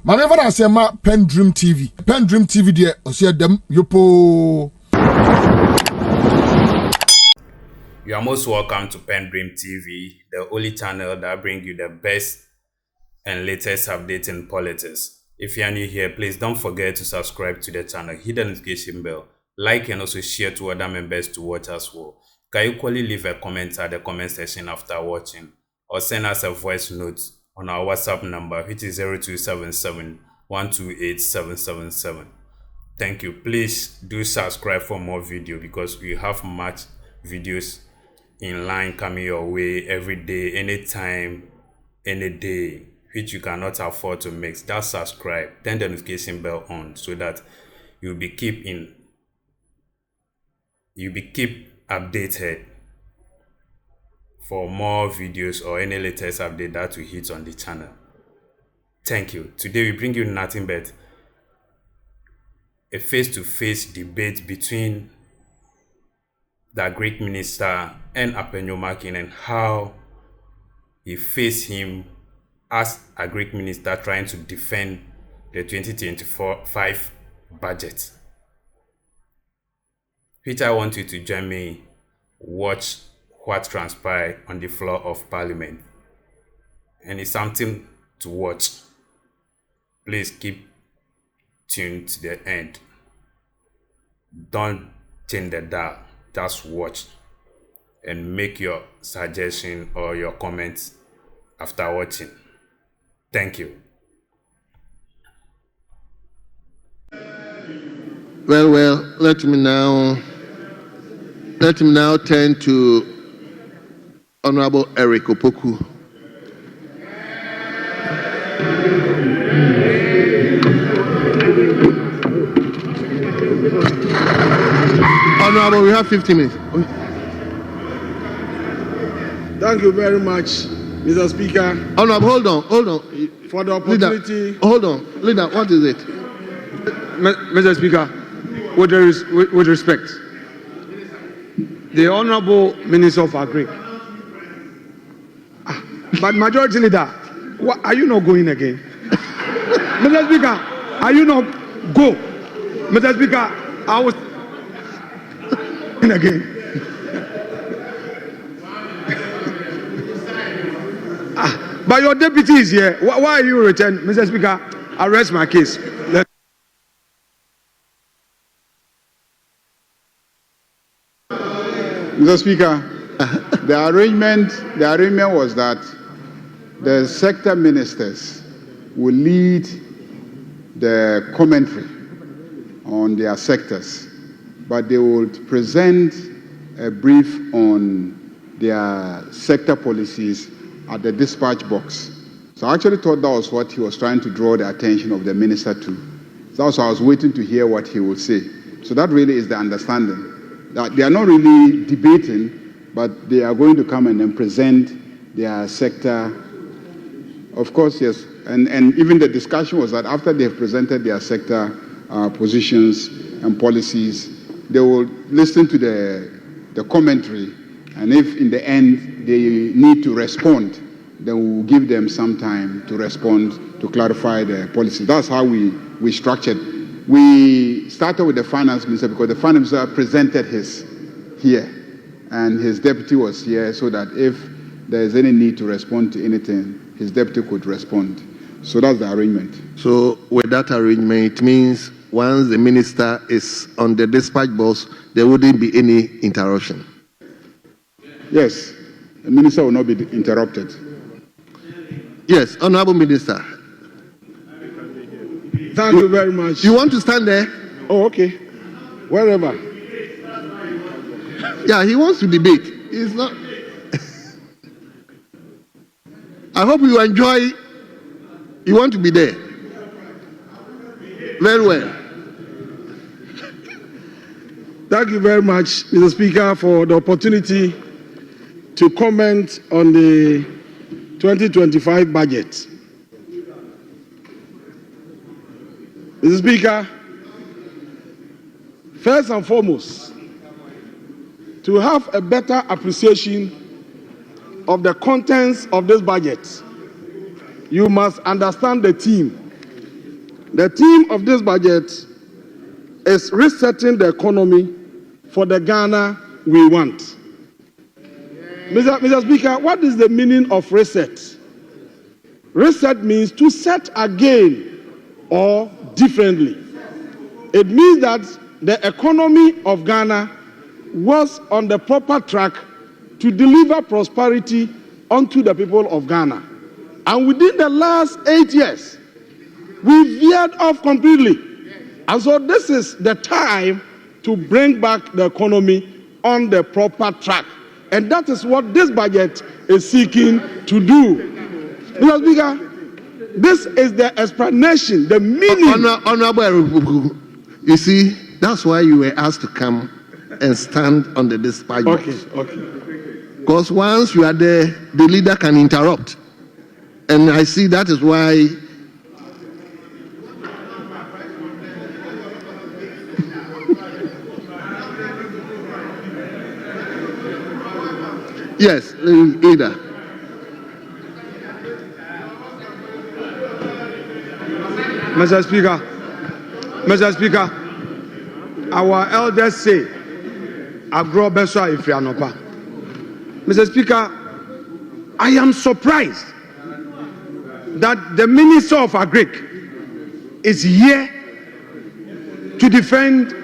Manever I say ma PENDREAM TV. PENDREAM TV there, osia dem yopo. You are most welcome to PENDREAM TV, the only channel that brings you the best and latest updates in politics. If you are new here, please don't forget to subscribe to the channel, hit the notification bell, like and also share to other members to watch as well. You can equally leave a comment at the comment section after watching, or send us a voice note on our WhatsApp number, which is 0277 128 777. Thank you. Please do subscribe for more videos because we have much videos in line coming your way every day, anytime, any day, which you cannot afford to miss. Just subscribe, turn the notification bell on so that you'll be keep updated for more videos or any latest update that we hit on the channel. Thank you. Today we bring you nothing but a face-to-face debate between the Agric minister and Afenyo Markin, and how he faced him as Agric minister trying to defend the 2024-5 budget. Which I want you to join me, watch what transpired on the floor of Parliament. And it's something to watch. Please keep tuned to the end. Don't change the dial. Just watch and make your suggestion or your comments after watching. Thank you. Well, let me now turn to Honorable Agric Opoku. Honorable, we have 15 minutes. Thank you very much, Mr. Speaker. Honorable, hold on. For the opportunity. Leader, hold on. Leader, what is it? Mr. Speaker, with respect, the Honorable Minister of Agric. But Majority Leader, are you not going again? Mr. Speaker, are you not go? Mr. Speaker, I was again. But your deputy is here. Why are you returning? Mr. Speaker, I rest my case. Mr. Speaker, the arrangement was that the sector ministers will lead the commentary on their sectors, but they would present a brief on their sector policies at the dispatch box. So I actually thought that was what he was trying to draw the attention of the minister to. So I was waiting to hear what he would say. So that really is the understanding. That they are not really debating, but they are going to come and then present their sector. Of course, yes. And even the discussion was that after they have presented their sector positions and policies, they will listen to the commentary, and if in the end they need to respond, then we will give them some time to respond to clarify the policy. That's how we structured. We started with the finance minister because the finance minister presented his here, and his deputy was here, so that if there is any need to respond to anything, his deputy could respond. So that's the arrangement. So with that arrangement, it means once the minister is on the dispatch box, there wouldn't be any interruption. Yes, the minister will not be interrupted. Yes, Honorable Minister. Thank you very much. You want to stand there? Oh, okay. Wherever. Yeah, he wants to debate. He's not. I hope you enjoy. You want to be there. Very well. Thank you very much, Mr. Speaker, for the opportunity to comment on the 2025 budget. Mr. Speaker, first and foremost, to have a better appreciation of the contents of this budget, you must understand the theme The theme of this budget is resetting the economy for the Ghana we want. Mr. Speaker, what is the meaning of reset? Reset means to set again or differently. It means that the economy of Ghana was on the proper track to deliver prosperity unto the people of Ghana. And within the last 8 years, we veered off completely. And so this is the time to bring back the economy on the proper track. And that is what this budget is seeking to do. Mr. Speaker, this is the explanation, the meaning. Honorable, you see, that's why you were asked to come and stand on the dispatch box. Okay. Because once you are there, the leader can interrupt. And I see that is why. Yes, leader. Mr. Speaker, our elders say, "Agro beswa ifianopa." Mr. Speaker, I am surprised that the Minister of Agric is here to defend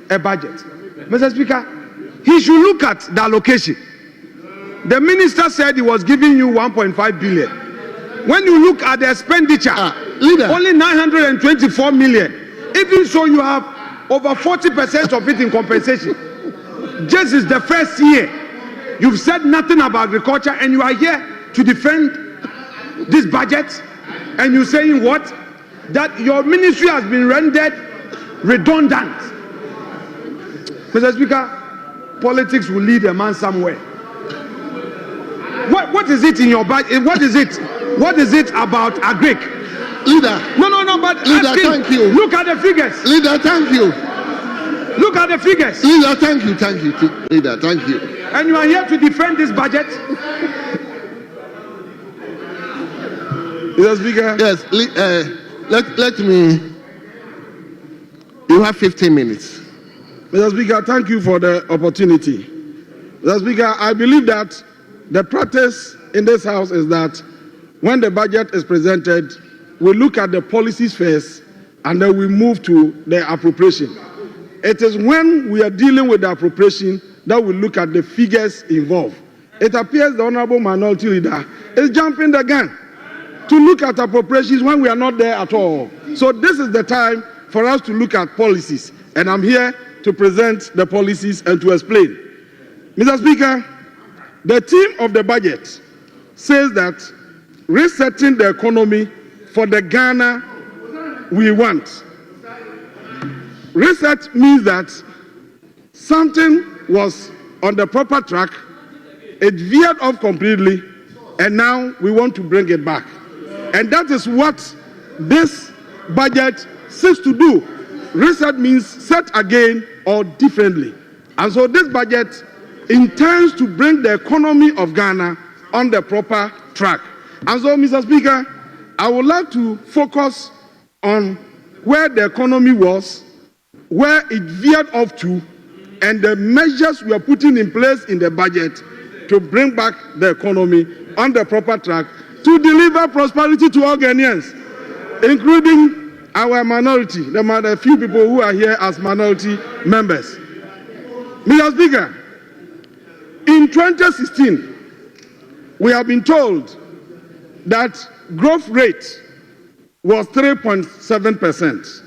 a budget. Mr. Speaker, he should look at the allocation. The minister said he was giving you 1.5 billion. When you look at the expenditure, only 924 million. Even so, you have over 40% of it in compensation. This is the first year. You've said nothing about agriculture, and you are here to defend this budget. And you're saying what? That your ministry has been rendered redundant. Mr. Speaker, politics will lead a man somewhere. What is it in your budget? What is it? What is it about Agric? Leader. No, but Leader, thank you. Look at the figures. Leader, thank you. Look at the figures. Leader, thank you. Leader, thank you. And you are here to defend this budget? Mr. Speaker. Yes, let me. You have 15 minutes. Mr. Speaker, thank you for the opportunity. Mr. Speaker, I believe that the practice in this House is that when the budget is presented, we look at the policies first and then we move to the appropriation. It is when we are dealing with the appropriation that we look at the figures involved. It appears the Honorable Minority Leader is jumping the gun to look at appropriations when we are not there at all. So this is the time for us to look at policies. And I'm here to present the policies and to explain. Mr. Speaker, the theme of the budget says that resetting the economy for the Ghana we want. Reset means that something was on the proper track, it veered off completely, and now we want to bring it back. And that is what this budget seeks to do. Reset means set again or differently. And so this budget intends to bring the economy of Ghana on the proper track. And so, Mr. Speaker, I would like to focus on where the economy was, where it veered off to, and the measures we are putting in place in the budget to bring back the economy on the proper track to deliver prosperity to all Ghanaians, including our minority, the few people who are here as minority members. Mr. Speaker, in 2016, we have been told that growth rate was 3.7%.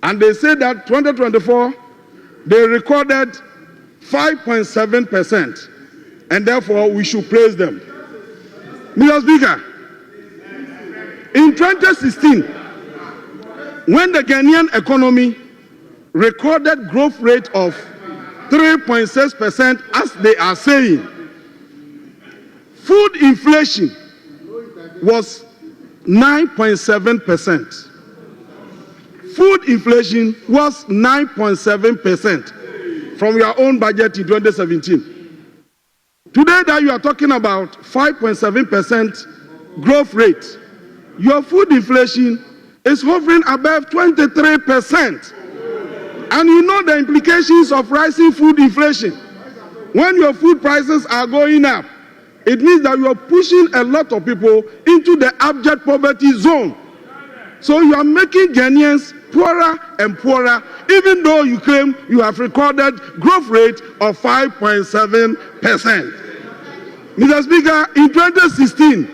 And they said that 2024, they recorded 5.7%. And therefore, we should praise them. Mr. Speaker, in 2016, when the Ghanaian economy recorded growth rate of 3.6%, as they are saying, food inflation was 9.7%. Food inflation was 9.7% from your own budget in 2017. Today that you are talking about 5.7% growth rate, your food inflation is hovering above 23%. And you know the implications of rising food inflation. When your food prices are going up, it means that you are pushing a lot of people into the abject poverty zone. So you are making Ghanaians poorer and poorer, even though you claim you have recorded growth rate of 5.7%. Mr. Speaker, in 2016,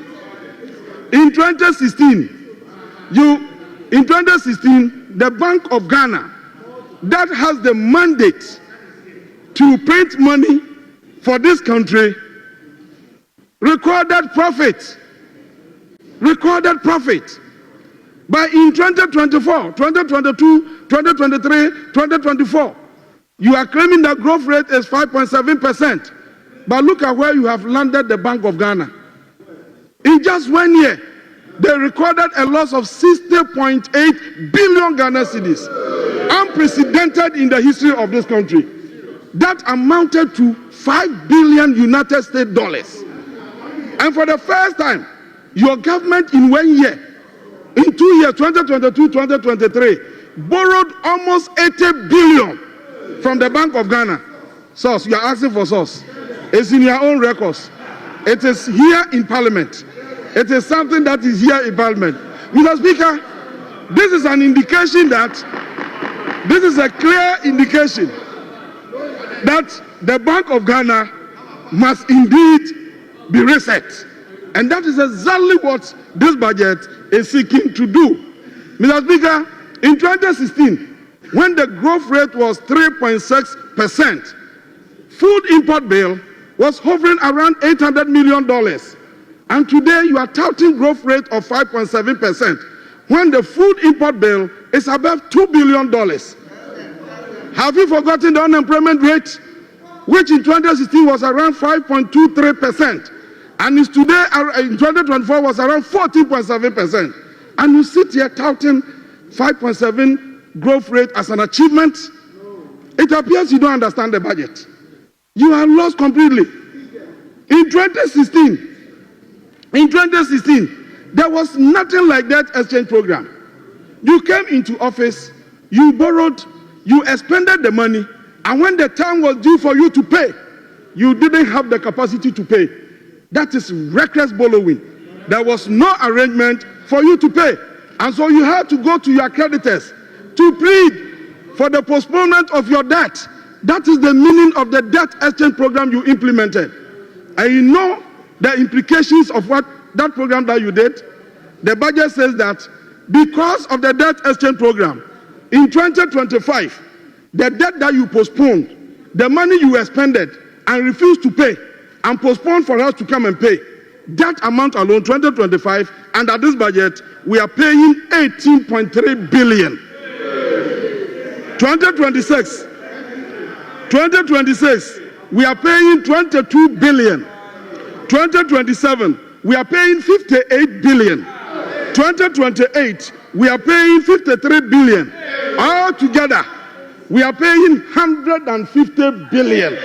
the Bank of Ghana, that has the mandate to print money for this country, recorded profit. But in 2024, 2022, 2023, 2024, you are claiming that growth rate is 5.7%. But look at where you have landed the Bank of Ghana. In just 1 year, they recorded a loss of 60.8 billion Ghana cedis, unprecedented in the history of this country. That amounted to $5 billion United States dollars. And for the first time, your government in 1 year, in 2 years, 2022, 2023, borrowed almost 80 billion from the Bank of Ghana. Source, you are asking for source. It's in your own records. It is here in Parliament. It is something that is here in Parliament. Mr. Speaker, this is an indication this is a clear indication that the Bank of Ghana must indeed be reset. And that is exactly what this budget is seeking to do. Mr. Speaker, in 2016, when the growth rate was 3.6%, food import bill was hovering around $800 million. And today you are touting growth rate of 5.7%, when the food import bill is above $2 billion. Have you forgotten the unemployment rate, which in 2016 was around 5.23%, and is today in 2024 was around 14.7%. And you sit here touting 5.7 growth rate as an achievement? It appears you don't understand the budget. You are lost completely. In 2016, there was nothing like that exchange program. You came into office, you borrowed, you expended the money, and when the time was due for you to pay, you didn't have the capacity to pay. That is reckless borrowing. There was no arrangement for you to pay. And so you had to go to your creditors to plead for the postponement of your debt. That is the meaning of the debt exchange program you implemented. And you know the implications of what that program that you did. The budget says that because of the debt exchange program, in 2025, the debt that you postponed, the money you expended and refused to pay and postponed for us to come and pay, that amount alone, 2025, under this budget, we are paying 18.3 billion. 2026, we are paying 22 billion. 2027, we are paying 58 billion. 2028, we are paying 53 billion. All together, we are paying 150 billion.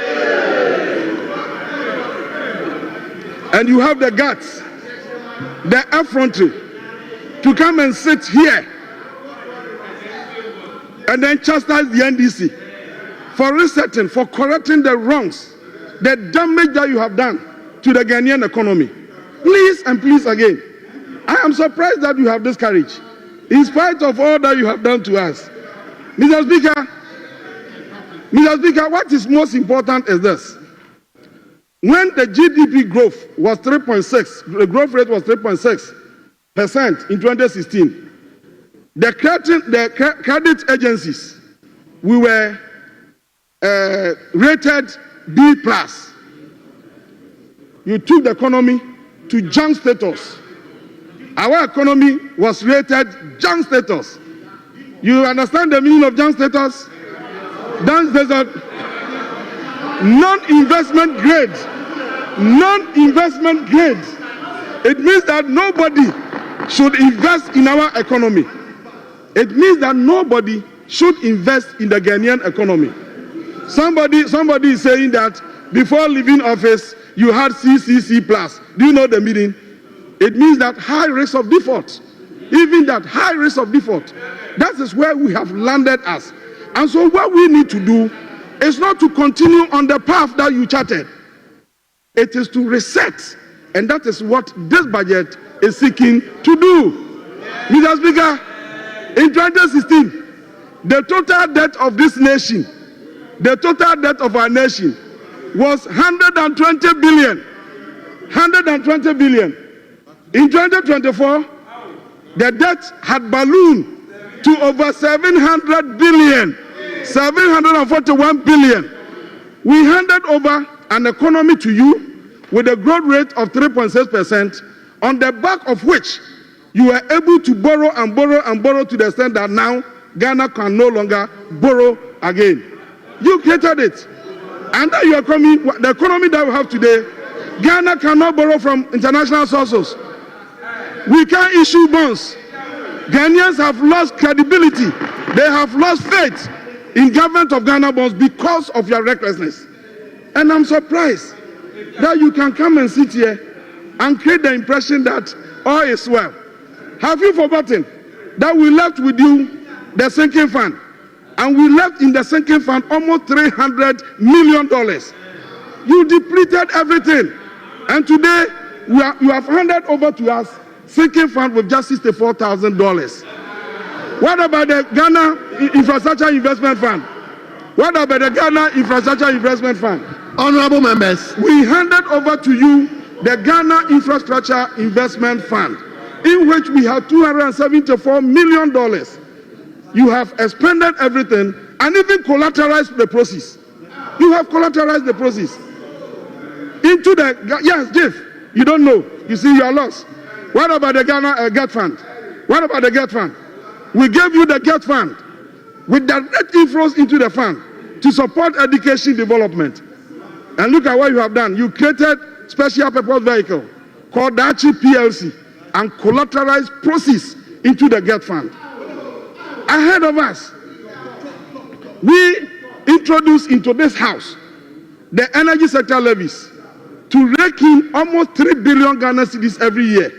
And you have the guts, the effrontery, to come and sit here and then chastise the NDC for resetting, for correcting the wrongs, the damage that you have done to the Ghanaian economy. Please and please again, I am surprised that you have this courage, in spite of all that you have done to us. Mr. Speaker, what is most important is this. When the GDP growth was 3.6, the growth rate was 3.6% in 2016, the credit agencies, we were rated B+. You took the economy to junk status. Our economy was rated junk status. You understand the meaning of junk status? Junk status, non-investment grade. Non-investment grade. It means that nobody should invest in our economy. It means that nobody should invest in the Ghanaian economy. Somebody is saying that before leaving office, you had CCC+. Do you know the meaning? It means that high risk of default. even that high risk of default. That is where we have landed us. And so what we need to do is not to continue on the path that you charted. It is to reset. And that is what this budget is seeking to do. Mr. Speaker, in 2016, the total debt of this nation, the total debt of our nation was 120 billion. 120 billion. In 2024, the debt had ballooned to over 700 billion, 741 billion. We handed over an economy to you with a growth rate of 3.6%, on the back of which you are able to borrow and borrow and borrow to the extent that now Ghana can no longer borrow again. You created it. And now you are coming, the economy that we have today, Ghana cannot borrow from international sources. We can't issue bonds. Ghanaians have lost credibility. They have lost faith in government of Ghana bonds because of your recklessness. And I'm surprised that you can come and sit here and create the impression that all is well. Have you forgotten that we left with you the sinking fund? And we left in the sinking fund almost $300 million. You depleted everything. And today, you have handed over to us sinking fund with just $64,000. What about the Ghana Infrastructure Investment Fund? What about the Ghana Infrastructure Investment Fund? Honorable members, we handed over to you the Ghana Infrastructure Investment Fund, in which we have $274 million. You have expended everything and even collateralized the process. You have collateralized the process. Into the, yes, Jeff, you don't know. You see, you are lost. What about the Ghana GET Fund? What about the GET Fund? We gave you the GET Fund with direct inflows into the fund to support education development. And look at what you have done. You created special purpose vehicle called Dachi PLC and collateralized process into the GET Fund. Ahead of us, we introduced into this house the energy sector levies to rake in almost 3 billion Ghana cedis every year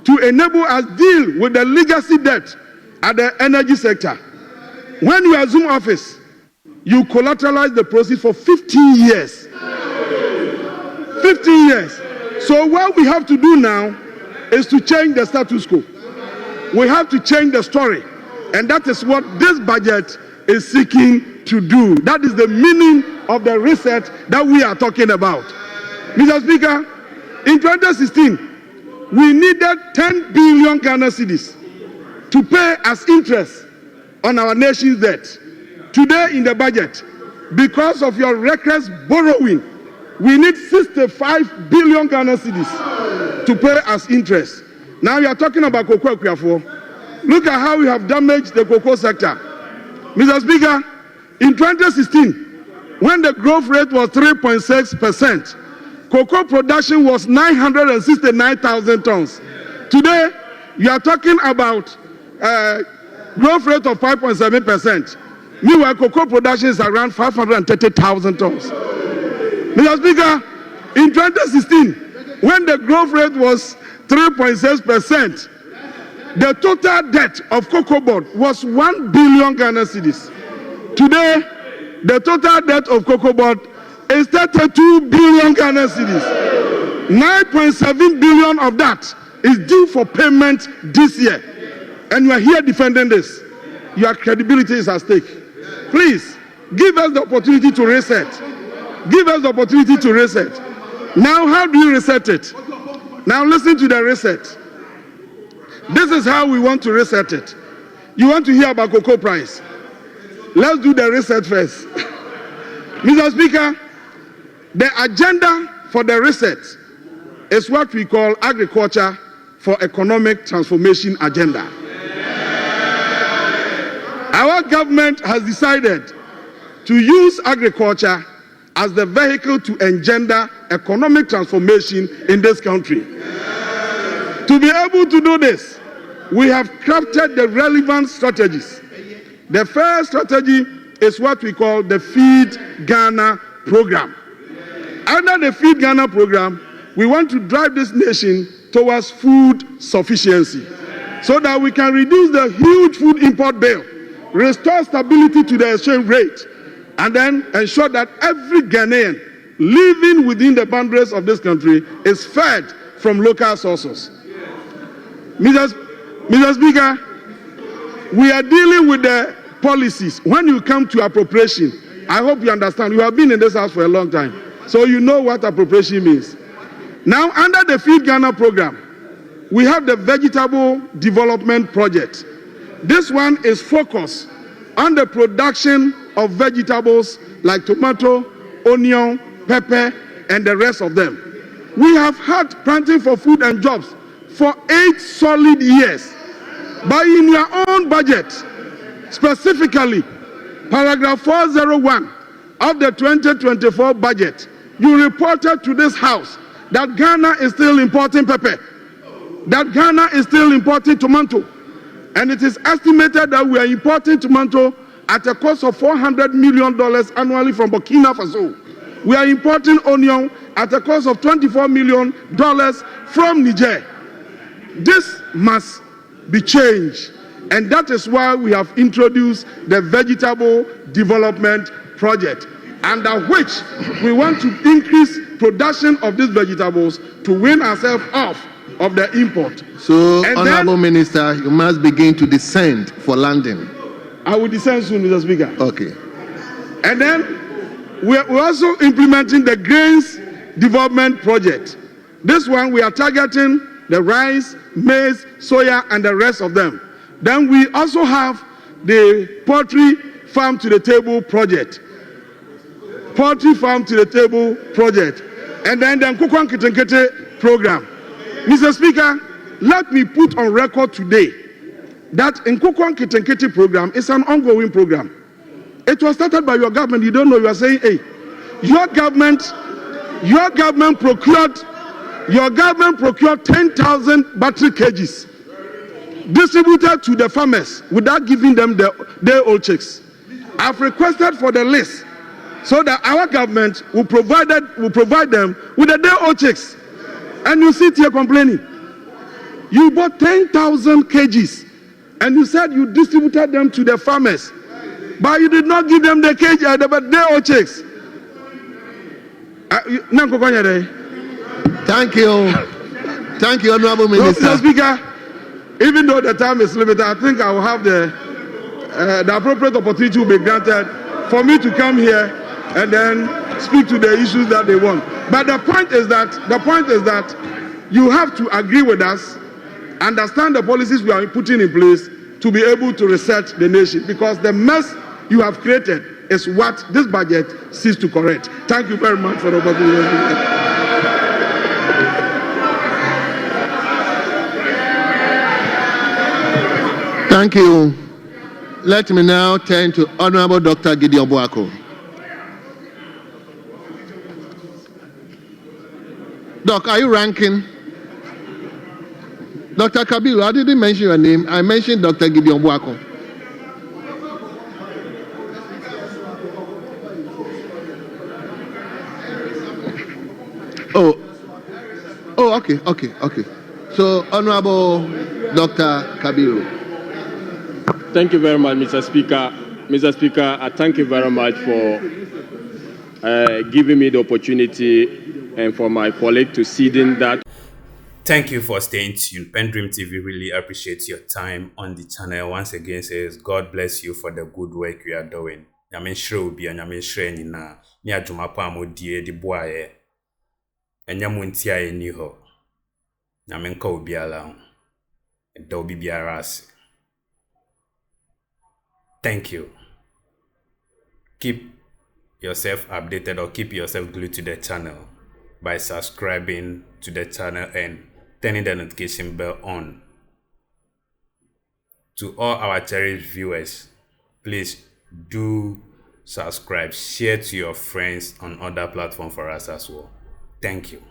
to enable us deal with the legacy debt at the energy sector. When you assume office, you collateralize the process for 15 years. 15 years. So what we have to do now is to change the status quo. We have to change the story. And that is what this budget is seeking to do. That is the meaning of the reset that we are talking about. Mr. Speaker, in 2016, we needed 10 billion Ghana cedis to pay as interest on our nation's debt. Today in the budget, because of your reckless borrowing, we need 65 billion Ghana cedis to pay as interest. Now you are talking about cocoa equiafo. Look at how we have damaged the cocoa sector. Mr. Speaker, in 2016, when the growth rate was 3.6%, cocoa production was 969,000 tons. Today, you are talking about growth rate of 5.7%. Meanwhile, cocoa production is around 530,000 tons. Mr. Speaker, in 2016, when the growth rate was 3.6%, the total debt of cocoa board was 1 billion Ghana cedis. Today, the total debt of cocoa board is 32 billion Ghana cedis. 9.7 billion of that is due for payment this year. And you are here defending this. Your credibility is at stake. Please, give us the opportunity to reset. Give us the opportunity to reset. Now, how do you reset it? Now, listen to the reset. This is how we want to reset it. You want to hear about cocoa price? Let's do the reset first. Mr. Speaker, the agenda for the reset is what we call Agriculture for Economic Transformation Agenda. Our government has decided to use agriculture as the vehicle to engender economic transformation in this country. To be able to do this, we have crafted the relevant strategies. The first strategy is what we call the Feed Ghana program. Under the Feed Ghana program, we want to drive this nation towards food sufficiency. so that we can reduce the huge food import bill, restore stability to the exchange rate, and then ensure that every Ghanaian living within the boundaries of this country is fed from local sources. Mr. Speaker, we are dealing with the policies. When you come to appropriation, I hope you understand. You have been in this house for a long time, so you know what appropriation means. Now, under the Feed Ghana program, we have the Vegetable Development Project. This one is focused on the production of vegetables like tomato, onion, pepper, and the rest of them. We have had planting for food and jobs for 8 solid years. But in your own budget, specifically, paragraph 401 of the 2024 budget, you reported to this house that Ghana is still importing pepper, that Ghana is still importing tomato, and it is estimated that we are importing tomato at a cost of $400 million annually from Burkina Faso. We are importing onion at a cost of $24 million from Niger. This must be changed, and that is why we have introduced the Vegetable Development Project, under which we want to increase production of these vegetables to wean ourselves off of the import. So, Honorable Minister, you must begin to descend for landing. I will descend soon, Mr. Speaker. Okay. And then we're also implementing the Grains Development Project. This one, we are targeting the rice, maize, soya, and the rest of them. Then we also have the Poultry Farm to the Table Project. Poultry Farm to the Table Project. And then the Nkukwan Kitenkete Program. Mr. Speaker, let me put on record today that Nkukwan Kitenkete Program is an ongoing program. It was started by your government. You don't know. You are saying, hey, your government procured 10,000 battery cages distributed to the farmers without giving them their old checks. I've requested for the list so that our government will provide them with the day-old checks. And you sit here complaining. You bought 10,000 kgs and you said you distributed them to the farmers, but you did not give them the day-old checks. Thank you. Thank you, Honorable Minister. Mr. Speaker, even though the time is limited, I think I will have the appropriate opportunity will be granted for me to come here and then speak to the issues that they want. But the point is that you have to agree with us, understand the policies we are putting in place to be able to reset the nation, because the mess you have created is what this budget seeks to correct. Thank you very much for the opportunity. Thank you. Let me now turn to Honorable Dr. Gideon Boako. Doc, are you ranking? Dr. Kabiru, I didn't mention your name. I mentioned Dr. Gideon Boako. Oh, okay. So, Honorable Dr. Kabiru. Thank you very much, Mr. Speaker. Mr. Speaker, I thank you very much for giving me the opportunity and for my colleague to sit in that. Thank you for staying tuned. PENDREAM TV really appreciates your time on the channel. Once again says, God bless you for the good work you are doing. Yamin shre obi yamin shre ni na ni adwuma pa amodie di boaye. Enya munti aye ni ho. Yamin ka obi ala ho. Da obi biara ase. Thank you. Keep yourself updated or keep yourself glued to the channel by subscribing to the channel and turning the notification bell on. To all our cherished viewers, please do subscribe, share to your friends on other platforms for us as well. Thank you.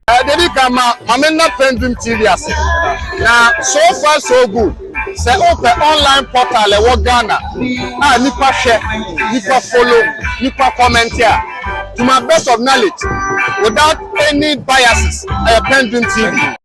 PENDREAM TV now, so far so good. Say open online portal e Ghana. Nipa share, nipa follow, nipa comment here. To my best of knowledge, without any biases, PENDREAM TV.